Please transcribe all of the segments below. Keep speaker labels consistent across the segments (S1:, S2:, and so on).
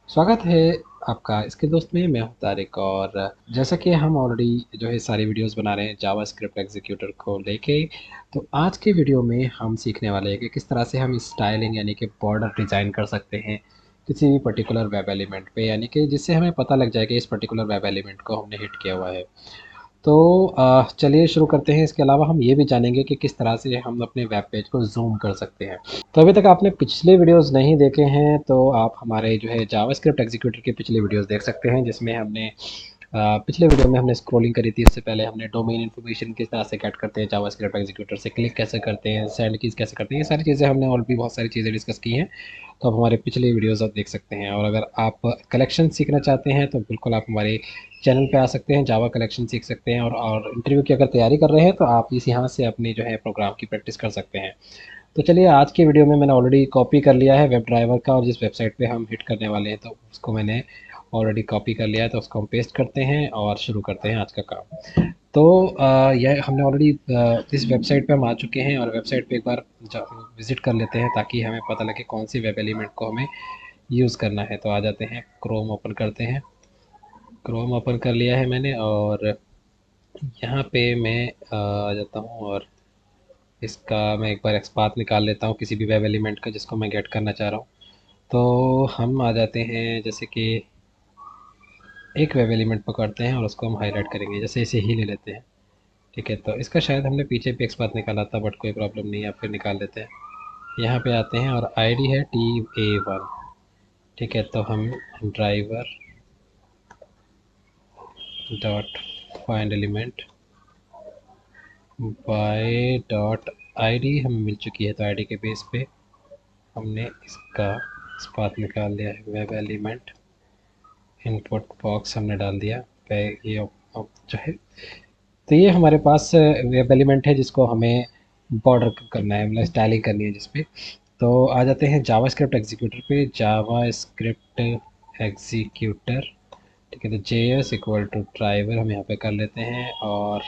S1: स्वागत है आपका इसके दोस्त में। मैं हूं तारिक और जैसा कि हम ऑलरेडी जो है सारी वीडियोस बना रहे हैं जावास्क्रिप्ट एग्जीक्यूटर को लेके। तो आज के वीडियो में हम सीखने वाले हैं कि किस तरह से हम स्टाइलिंग यानी कि बॉर्डर डिज़ाइन कर सकते हैं किसी भी पर्टिकुलर वेब एलिमेंट पे, यानी कि जिससे हमें पता लग जाए कि इस पर्टिकुलर वेब एलिमेंट को हमने हिट किया हुआ है। तो चलिए शुरू करते हैं। इसके अलावा हम ये भी जानेंगे कि किस तरह से हम अपने वेब पेज को ज़ूम कर सकते हैं। तो अभी तक आपने पिछले वीडियोस नहीं देखे हैं तो आप हमारे जो है जावास्क्रिप्ट एग्जीक्यूटर के पिछले वीडियोस देख सकते हैं, जिसमें हमने पिछले वीडियो में हमने स्क्रॉलिंग करी थी। इससे पहले हमने डोमेन इन्फॉर्मेशन किस तरह से गेट करते हैं जावास्क्रिप्ट एग्जीक्यूटर से, क्लिक कैसे करते हैं, सेंड कीज कैसे करते हैं, ये सारी चीज़ें हमने और भी बहुत सारी चीज़ें डिस्कस की हैं। तो आप हमारे पिछले वीडियोस आप देख सकते हैं। और अगर आप कलेक्शन सीखना चाहते हैं तो बिल्कुल आप हमारे चैनल पे आ सकते हैं, जावा कलेक्शन सीख सकते हैं। और इंटरव्यू की अगर तैयारी कर रहे हैं तो आप इस यहाँ से अपनी जो है प्रोग्राम की प्रैक्टिस कर सकते हैं। तो चलिए आज के वीडियो में मैंने ऑलरेडी कॉपी कर लिया है वेब ड्राइवर का, और जिस वेबसाइट पे हम हिट करने वाले हैं तो उसको मैंने ऑलरेडी कॉपी कर लिया है। तो उसको हम पेस्ट करते हैं और शुरू करते हैं आज का काम। तो यह हमने ऑलरेडी इस वेबसाइट पे हम आ चुके हैं और वेबसाइट पे एक बार विज़िट कर लेते हैं ताकि हमें पता लगे कौन सी वेब एलिमेंट को हमें यूज़ करना है। तो आ जाते हैं, क्रोम ओपन करते हैं। क्रोम ओपन कर लिया है मैंने और यहाँ पे मैं आ जाता हूँ और इसका मैं एक बार एक्सपाथ निकाल लेता हूँ किसी भी वेब एलिमेंट का जिसको मैं गेट करना चाह रहा हूँ। तो हम आ जाते हैं, जैसे कि एक वेब एलिमेंट पकड़ते हैं और उसको हम हाईलाइट करेंगे, जैसे इसे ही ले लेते हैं। ठीक है, तो इसका शायद हमने पीछे भी एक्सपाथ निकाला था, बट कोई प्रॉब्लम नहीं है, आप फिर निकाल लेते हैं। यहाँ पे आते हैं और आईडी है TA1। ठीक है, तो हम driver dot find element by dot ID हमें मिल चुकी है, तो आईडी के बेस पे हमने इसका स्पाथ निकाल लिया है। वेब एलिमेंट इनपुट बॉक्स हमने डाल दिया पे, ये अब जो है, तो ये हमारे पास वेब एलिमेंट है जिसको हमें बॉर्डर करना है, मतलब स्टाइलिंग करनी है जिसपे। तो आ जाते हैं जावास्क्रिप्ट एग्जीक्यूटर पे। जावास्क्रिप्ट एग्जीक्यूटर, ठीक है, तो JS इक्वल टू ड्राइवर हम यहाँ पे कर लेते हैं और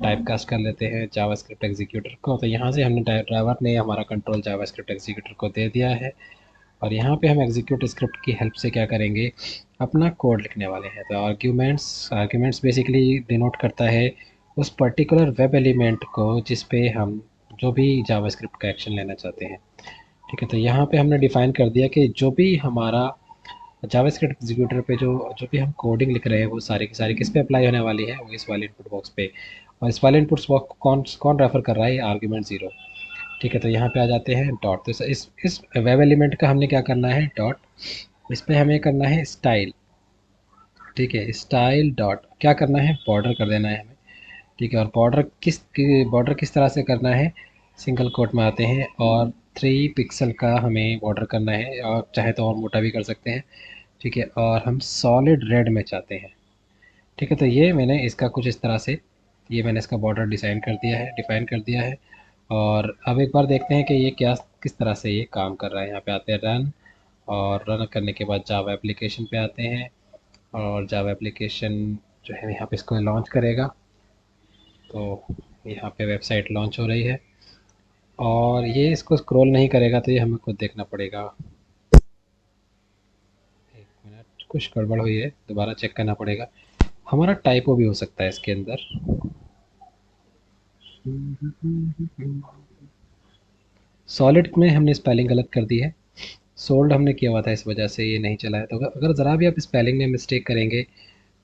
S1: टाइपकास्ट कर लेते हैं जावास्क्रिप्ट एग्जीक्यूटर को। तो यहाँ से हमने ड्राइवर ने हमारा कंट्रोल जावास्क्रिप्ट एग्जीक्यूटर को दे दिया है। और यहाँ पे हम एग्जीक्यूट स्क्रिप्ट की हेल्प से क्या करेंगे, अपना कोड लिखने वाले हैं। तो आर्ग्यूमेंट्स आर्ग्यूमेंट्स बेसिकली डिनोट करता है उस पर्टिकुलर वेब एलिमेंट को जिस पे हम जो भी जावास्क्रिप्ट का एक्शन लेना चाहते हैं। ठीक है, तो यहाँ पे हमने डिफाइन कर दिया कि जो भी हमारा जावास्क्रिप्ट एग्जीक्यूटर पे जो जो भी हम कोडिंग लिख रहे हैं वो सारी की सारी किस पे अप्लाई होने वाली है, वो इस वाले इनपुट बॉक्स पे। और इस वाले इनपुट बॉक्स को कौन कौन रेफर कर रहा है, आर्ग्यूमेंट 0। ठीक है, तो यहाँ पे आ जाते हैं डॉट। तो इस वेब एलिमेंट का हमने क्या करना है, डॉट। इस पे हमें करना है स्टाइल। ठीक है, स्टाइल डॉट क्या करना है, बॉर्डर कर देना है हमें। ठीक है, और बॉर्डर किस तरह से करना है, सिंगल कोट में आते हैं और 3 पिक्सल का हमें बॉर्डर करना है, और चाहे तो और मोटा भी कर सकते हैं। ठीक है, और हम सॉलिड रेड में चाहते हैं। ठीक है, तो ये मैंने इसका कुछ इस तरह से ये मैंने इसका बॉर्डर डिफ़ाइन कर दिया है। और अब एक बार देखते हैं कि ये क्या किस तरह से ये काम कर रहा है। यहाँ पे आते हैं रन, और रन करने के बाद जावा एप्लीकेशन पे आते हैं और जावा एप्लीकेशन जो है यहाँ पे इसको लॉन्च करेगा। तो यहाँ पे वेबसाइट लॉन्च हो रही है और ये इसको स्क्रॉल नहीं करेगा, तो ये हमें खुद देखना पड़ेगा। एक मिनट, कुछ गड़बड़ हुई है, दोबारा चेक करना पड़ेगा। हमारा टाइपो भी हो सकता है इसके अंदर। सॉलिड में हमने स्पेलिंग गलत कर दी है, सोल्ड हमने किया हुआ था, इस वजह से ये नहीं चला है। तो अगर ज़रा भी आप स्पेलिंग में मिस्टेक करेंगे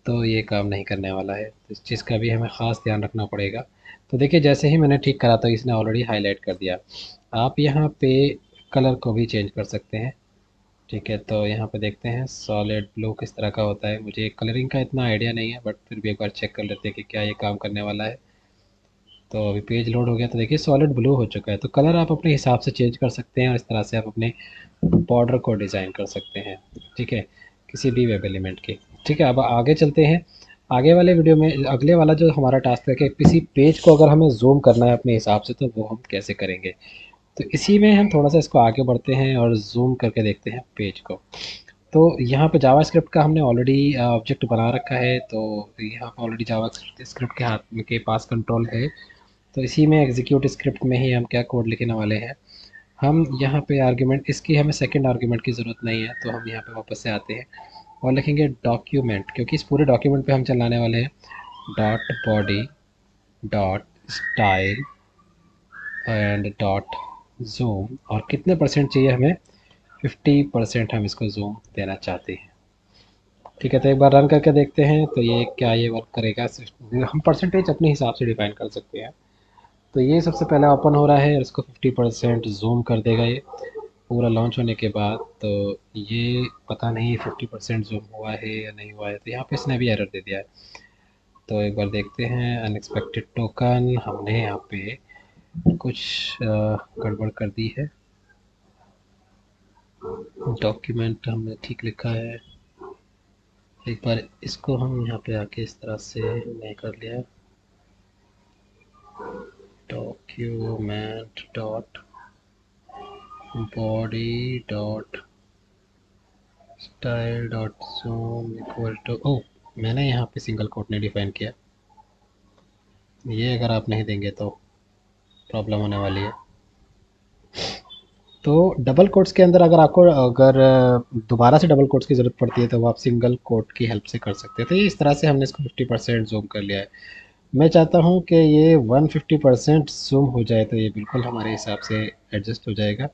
S1: तो ये काम नहीं करने वाला है, तो इस चीज़ का भी हमें ख़ास ध्यान रखना पड़ेगा। तो देखिए, जैसे ही मैंने ठीक करा तो इसने ऑलरेडी हाईलाइट कर दिया। आप यहाँ पे कलर को भी चेंज कर सकते हैं। ठीक है, तो यहाँ पे देखते हैं सॉलिड ब्लू किस तरह का होता है। मुझे कलरिंग का इतना आइडिया नहीं है, बट फिर भी एक बार चेक कर लेते हैं कि क्या ये काम करने वाला है। तो अभी पेज लोड हो गया, तो देखिए सॉलिड ब्लू हो चुका है। तो कलर आप अपने हिसाब से चेंज कर सकते हैं और इस तरह से आप अपने बॉर्डर को डिज़ाइन कर सकते हैं। ठीक है, किसी भी वेब एलिमेंट के। ठीक है, अब आगे चलते हैं। आगे वाले वीडियो में अगले वाला जो हमारा टास्क है कि किसी पेज को अगर हमें जूम करना है अपने हिसाब से, तो वो हम कैसे करेंगे। तो इसी में हम थोड़ा सा इसको आगे बढ़ते हैं और जूम करके देखते हैं पेज को। तो यहाँ पे जावास्क्रिप्ट का हमने ऑलरेडी ऑब्जेक्ट बना रखा है, तो यहाँ पे ऑलरेडी जावास्क्रिप्ट के हाथ में के पास कंट्रोल है। तो इसी में एग्जीक्यूट स्क्रिप्ट में ही हम क्या कोड लिखने वाले हैं, हम यहाँ पे आर्ग्यूमेंट, इसकी हमें सेकंड आर्ग्यूमेंट की ज़रूरत नहीं है, तो हम यहाँ पे वापस से आते हैं और लिखेंगे डॉक्यूमेंट, क्योंकि इस पूरे डॉक्यूमेंट पे हम चलाने वाले हैं dot body dot style and dot zoom, और कितने परसेंट चाहिए हमें, 50% हम इसको जूम देना चाहते हैं। ठीक है, तो एक बार रन करके देखते हैं तो ये क्या ये वर्क करेगा। हम परसेंटेज अपने हिसाब से डिफाइन कर सकते हैं। तो ये सबसे पहले ओपन हो रहा है और इसको 50% जूम कर देगा ये पूरा लॉन्च होने के बाद। तो ये पता नहीं 50% जूम हुआ है या नहीं हुआ है, तो यहाँ पे इसने भी एरर दे दिया है। तो एक बार देखते हैं, अनएक्सपेक्टेड टोकन, हमने यहाँ पे कुछ गड़बड़ कर दी है। डॉक्यूमेंट हमने ठीक लिखा है, एक बार इसको हम यहाँ पे आके इस तरह से नहीं कर लिया, document dot body dot style dot zoom equal to, ओ मैंने यहाँ पे सिंगल कोट नहीं डिफाइन किया, ये अगर आप नहीं देंगे तो प्रॉब्लम होने वाली है। तो डबल कोट्स के अंदर अगर आपको अगर दोबारा से डबल कोट्स की ज़रूरत पड़ती है तो वो आप सिंगल कोट की हेल्प से कर सकते हैं। तो ये इस तरह से हमने इसको 50% जूम कर लिया है। मैं चाहता हूँ कि ये 150% जूम हो जाए, तो ये बिल्कुल हमारे हिसाब से एडजस्ट हो जाएगा।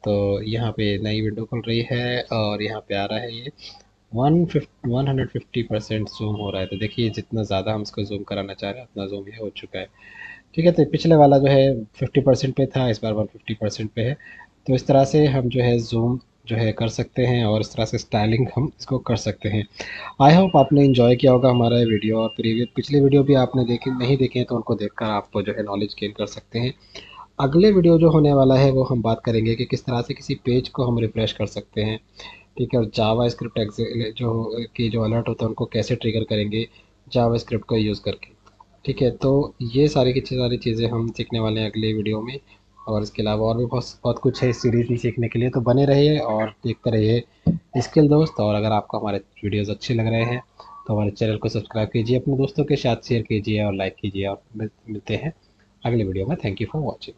S1: तो यहाँ पे नई विंडो खुल रही है और यहाँ पे आ रहा है ये 150% जूम हो रहा है। तो देखिए जितना ज़्यादा हम इसको जूम कराना चाह रहे हैं उतना जूम ये हो चुका है। ठीक है, तो पिछले वाला जो है 50% पे था, इस बार 150% पे है। तो इस तरह से हम जो है जूम जो है कर सकते हैं और इस तरह से स्टाइलिंग हम इसको कर सकते हैं। आई होप आपने इन्जॉय किया होगा हमारा ये वीडियो, और पिछले वीडियो भी आपने देखे नहीं देखे हैं तो उनको देखकर आप जो है नॉलेज गेन कर सकते हैं। अगले वीडियो जो होने वाला है वो हम बात करेंगे कि किस तरह से किसी पेज को हम रिफ्रेश कर सकते हैं। ठीक है, और जावा स्क्रिप्ट जो कि जो अलर्ट होता है उनको कैसे ट्रिगर करेंगे जावा स्क्रिप्ट को यूज़ करके। ठीक है, तो ये सारी की सारी चीज़ें हम सीखने वाले हैं अगले वीडियो में, और इसके अलावा और भी बहुत बहुत कुछ है इस सीरीज़ में सीखने के लिए। तो बने रहिए और देखते रहिए स्किल दोस्त। और अगर आपको हमारे वीडियोज़ अच्छे लग रहे हैं तो हमारे चैनल को सब्सक्राइब कीजिए, अपने दोस्तों के साथ शेयर कीजिए और लाइक कीजिए, और मिलते हैं अगले वीडियो में। Thank you for watching.